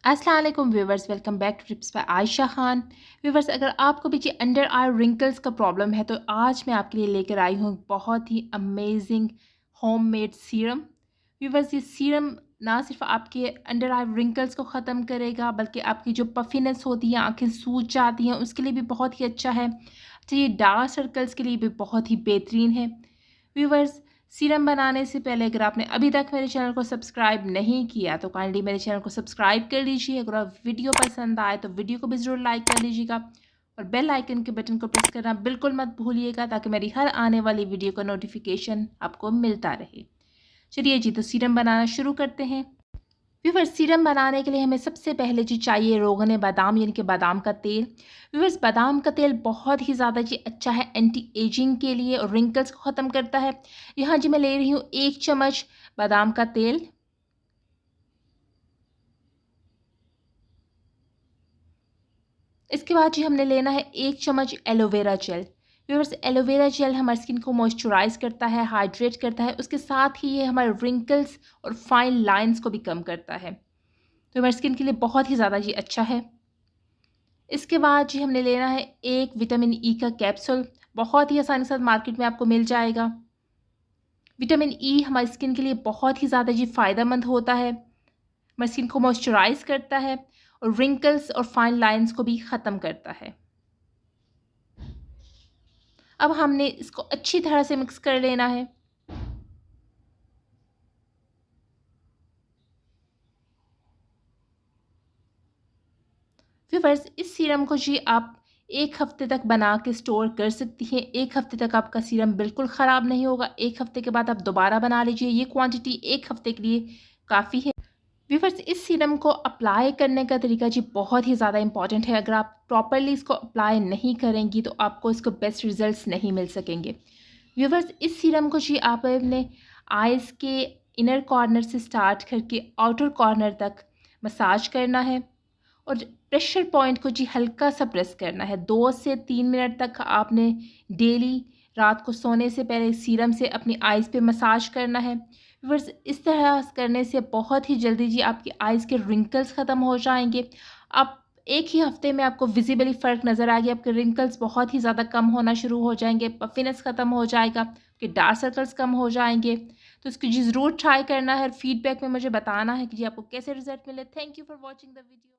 अस्सलाम वालेकुम viewers, welcome back to tips by Ayesha Khan. Viewers, अगर आपको भी जी अंडर आई रिंकल्स का प्रॉब्लम है तो आज मैं आपके लिए लेकर आई हूँ बहुत ही अमेजिंग होममेड सीरम। व्यूवर्स, ये सीरम ना सिर्फ आपके अंडर आई रिंकल्स को ख़त्म करेगा बल्कि आपकी जो पफिनेस होती है, आंखें सूज जाती हैं, उसके लिए भी बहुत ही अच्छा है। अच्छा, ये डार्क सर्कल्स के लिए भी बहुत ही बेहतरीन है। व्यूवर्स, सीरम बनाने से पहले अगर आपने अभी तक मेरे चैनल को सब्सक्राइब नहीं किया तो काइंडली मेरे चैनल को सब्सक्राइब कर लीजिए। अगर आप वीडियो पसंद आए तो वीडियो को भी ज़रूर लाइक कर लीजिएगा और बेल आइकन के बटन को प्रेस करना बिल्कुल मत भूलिएगा ताकि मेरी हर आने वाली वीडियो का नोटिफिकेशन आपको मिलता रहे। चलिए जी, तो सीरम बनाना शुरू करते हैं। व्यूवर्स, सीरम बनाने के लिए हमें सबसे पहले जी चाहिए रोगन बादाम यानी कि बादाम का तेल। व्यूवर्स, बादाम का तेल बहुत ही ज़्यादा जी अच्छा है एंटी एजिंग के लिए और रिंकल्स को ख़त्म करता है। यहाँ जी मैं ले रही हूँ 1 चम्मच बादाम का तेल। इसके बाद जी हमने लेना है 1 चम्मच aloe vera gel. Viewers, aloe vera gel हमारी स्किन को मॉइस्चराइज करता है, हाइड्रेट करता है, उसके साथ ही ये हमारे रिंकल्स और फाइन लाइंस को भी कम करता है, तो हमारी स्किन के लिए बहुत ही ज़्यादा जी अच्छा है। इसके बाद जी हमने लेना है 1 विटामिन ई का कैप्सूल। बहुत ही आसानी के साथ मार्केट में आपको मिल जाएगा। विटामिन ई हमारी स्किन के लिए बहुत ही ज़्यादा जी फ़ायदेमंद होता है, हमारी स्किन को मॉइस्चराइज करता है और रिंकल्स और फाइन लाइंस को भी ख़त्म करता है। अब हमने इसको अच्छी तरह से मिक्स कर लेना है। व्यूअर्स, इस सीरम को जी आप 1 हफ़्ते तक बना के स्टोर कर सकती हैं। 1 हफ़्ते तक आपका सीरम बिल्कुल ख़राब नहीं होगा। 1 हफ़्ते के बाद आप दोबारा बना लीजिए। ये क्वांटिटी 1 हफ़्ते के लिए काफ़ी है। व्यूअर्स, इस सीरम को अप्लाई करने का तरीका जी बहुत ही ज़्यादा इंपॉर्टेंट है। अगर आप प्रॉपरली इसको अप्लाई नहीं करेंगी तो आपको इसको बेस्ट रिजल्ट्स नहीं मिल सकेंगे। व्यूअर्स, इस सीरम को जी आप अपने आइज़ के इनर कॉर्नर से स्टार्ट करके आउटर कॉर्नर तक मसाज करना है और प्रेशर पॉइंट को जी हल्का सा प्रेस करना है। 2 से 3 मिनट तक आपने डेली रात को सोने से पहले सीरम से अपनी आइज़ पे मसाज करना है। व्यूअर्स, इस तरह करने से बहुत ही जल्दी जी आपकी आइज़ के रिंकल्स ख़त्म हो जाएंगे। आप एक ही हफ्ते में आपको विजिबली फ़र्क नज़र आएगी। आपके रिंकल्स बहुत ही ज़्यादा कम होना शुरू हो जाएंगे, पफिनेस ख़त्म हो जाएगा, आपके डार्क सर्कल्स कम हो जाएंगे। तो इसको जी ज़रूर ट्राई करना है और फीडबैक में मुझे बताना है कि जी आपको कैसे रिजल्ट मिले। Thank you for watching the video.